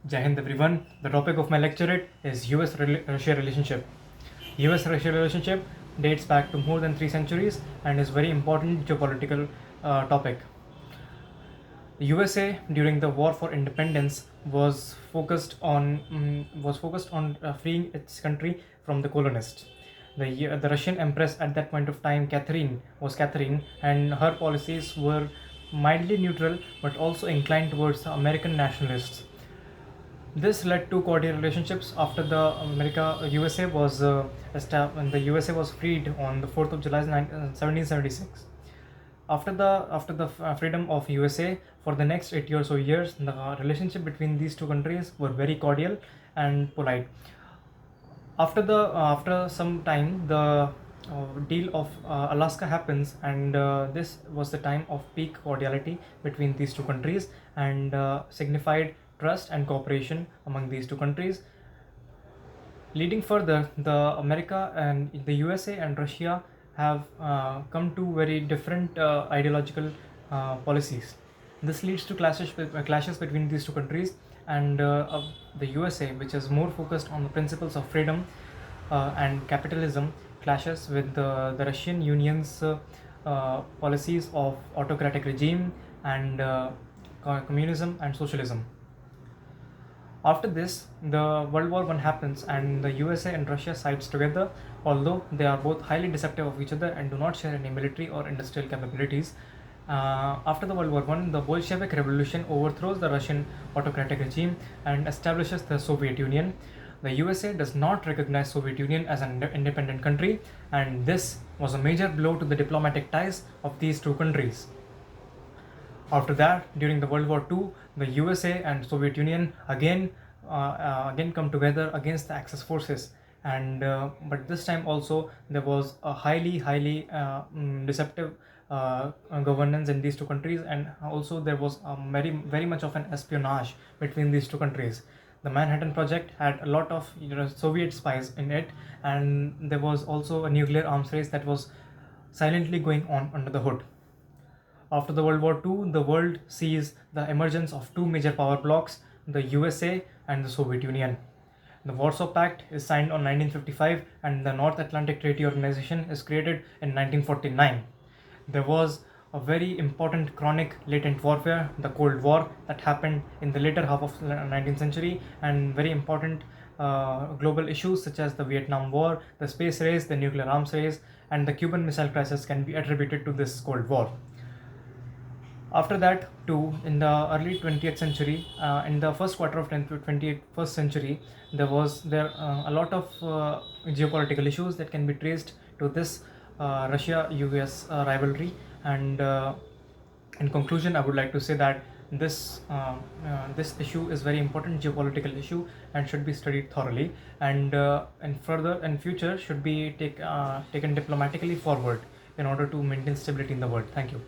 Jai Hind everyone. The topic of my lecturette is US-Russia relationship. US-Russia relationship dates back to more than 3 centuries and is very important geopolitical topic. The USA during the War for Independence was focused on freeing its country from the colonists. The Russian Empress at that point of time, Catherine, and her policies were mildly neutral but also inclined towards the American nationalists. This led to cordial relationships after the USA was freed on the 4th of July 1776. After the freedom of USA, for the next 80 or so years, the relationship between these two countries were very cordial and polite. After some time, the deal of Alaska happens, and this was the time of peak cordiality between these two countries and signified trust and cooperation among these two countries. Leading further, the America and the USA and Russia have come to very different ideological policies. This leads to clashes between these two countries, and the USA, which is more focused on the principles of freedom and capitalism, clashes with the Russian Union's policies of autocratic regime and communism and socialism. After this, the World War I happens, and the USA and Russia sides together, although they are both highly deceptive of each other and do not share any military or industrial capabilities. After the World War I, the Bolshevik Revolution overthrows the Russian autocratic regime and establishes the Soviet Union. The USA does not recognize Soviet Union as an independent country, and this was a major blow to the diplomatic ties of these two countries. After that, during the World War II, the USA and Soviet Union again come together against the Axis forces, and but this time also there was a highly deceptive governance in these two countries, and also there was very much of an espionage between these two countries. The Manhattan Project had a lot of Soviet spies in it, and there was also a nuclear arms race that was silently going on under the hood. After the World War II, the world sees the emergence of two major power blocs, the USA and the Soviet Union. The Warsaw Pact is signed on 1955, and the North Atlantic Treaty Organization is created in 1949. There was a very important chronic latent warfare, the Cold War, that happened in the later half of the 19th century, and very important global issues such as the Vietnam War, the space race, the nuclear arms race, and the Cuban Missile Crisis can be attributed to this Cold War. After that, too, in the early 20th century, in the first quarter of 21st century, there a lot of geopolitical issues that can be traced to this Russia-US rivalry. And in conclusion, I would like to say that this issue is very important geopolitical issue and should be studied thoroughly, and further in future should be taken diplomatically forward in order to maintain stability in the world. Thank you.